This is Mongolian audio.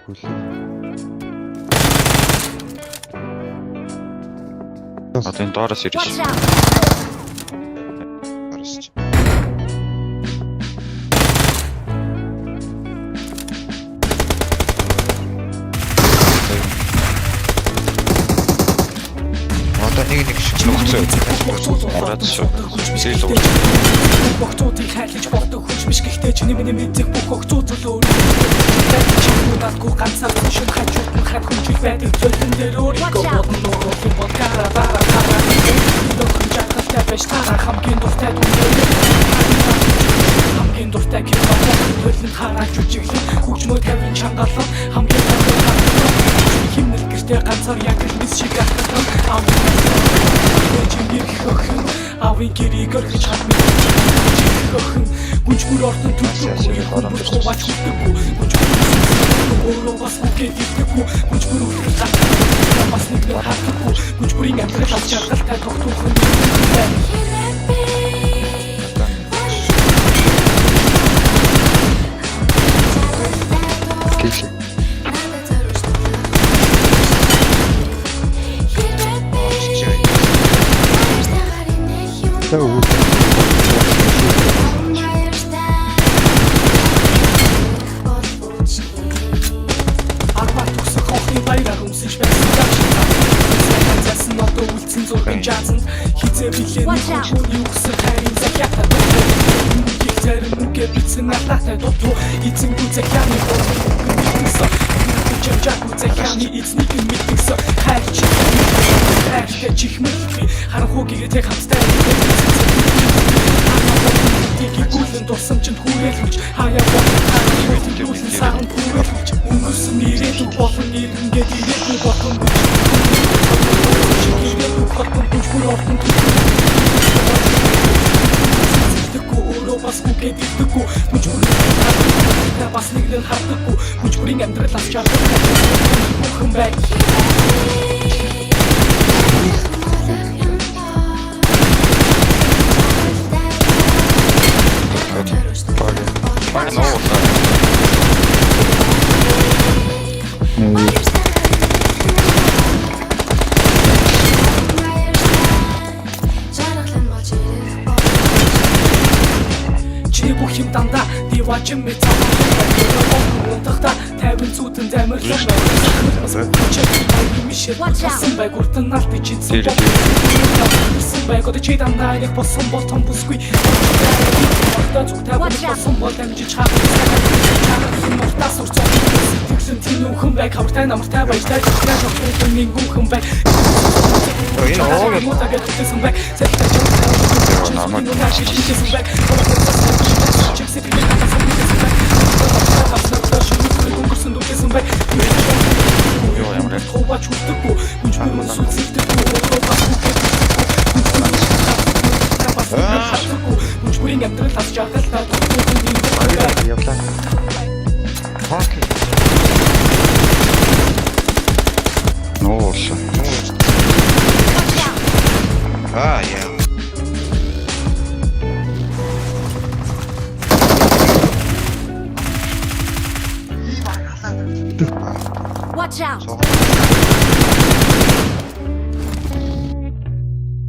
Хүлээ. Одоо энэ доороос ирж. Watch out! Доороос. Одоо нэг шиг нөхцөө. Ороод шүү. Зээл уу. Бохтуудыг хайлж бодох хүч биш гэхдээ чиний миний мэддэг бүх огцоо зөлөө. Чамдаггүй ганцаар шин хажууд нь хад хүч байдаг зөлдөн дээр өөрийгөө бодно нөгөө бодгаараа дараа дөрөв жагтай биш тараа хамгийн дуртай хамгийн дуртай төлөнд хараач үжиглэн хүчмөө тавин чангалан хамгийн химнэл гэртээ ганцаар яг л шиг ахтан авын гэрийг өргөж хатмын гүнчгүр ортон төлөвгүй хувач хүтдэггүй өөрөө бас үгээдэггүй гүнчгүр үргэлж бас нэг хатдаггүй гүнчгүрийн амьдрал авч чадaltaй тогтоох юм Киси. Тау. Арбат төгсөх хохны баяраар өмсөж байсан засан одоо үлдсэн зургийн жаазанд хизээ билээ хүний үгсээр хайрын захиата их зарим үгээ битсэн алтаатай дутуу эзэн үзэхяны бодлоо чамжаагүй захианы эзнийг мэдгсэн хайрч хайрч чихмэлгүй харанхуугийн тэг хамттай гүлэн дурсамжинд хүрээлж хаяа болон саан хүрээлж өнгөрсөн ирээдүйг болон ирэнгээд ирээдүйг болон өөрөө бас үгээдэггүй бас нэг л хардаггүй хүчбэрийн амьдрал авч чаддаг бүхэн бай бүх юм дандаа дивачин мэт цааваа тавин зүүтэн замирлаа мишсэн бай гуртан алт чидсэн бай гот чи дандаа нэг болсон бол том бүсгүй одоо зүг тавин болсон бол амжиж хаа тас урцаа тэгсэн тийм хүн бай хавртай намартай баяртай нэг хүн бай Энэ оо мотагээд тэгсэн бай сэтэж намайг чичсэн бай Watch out!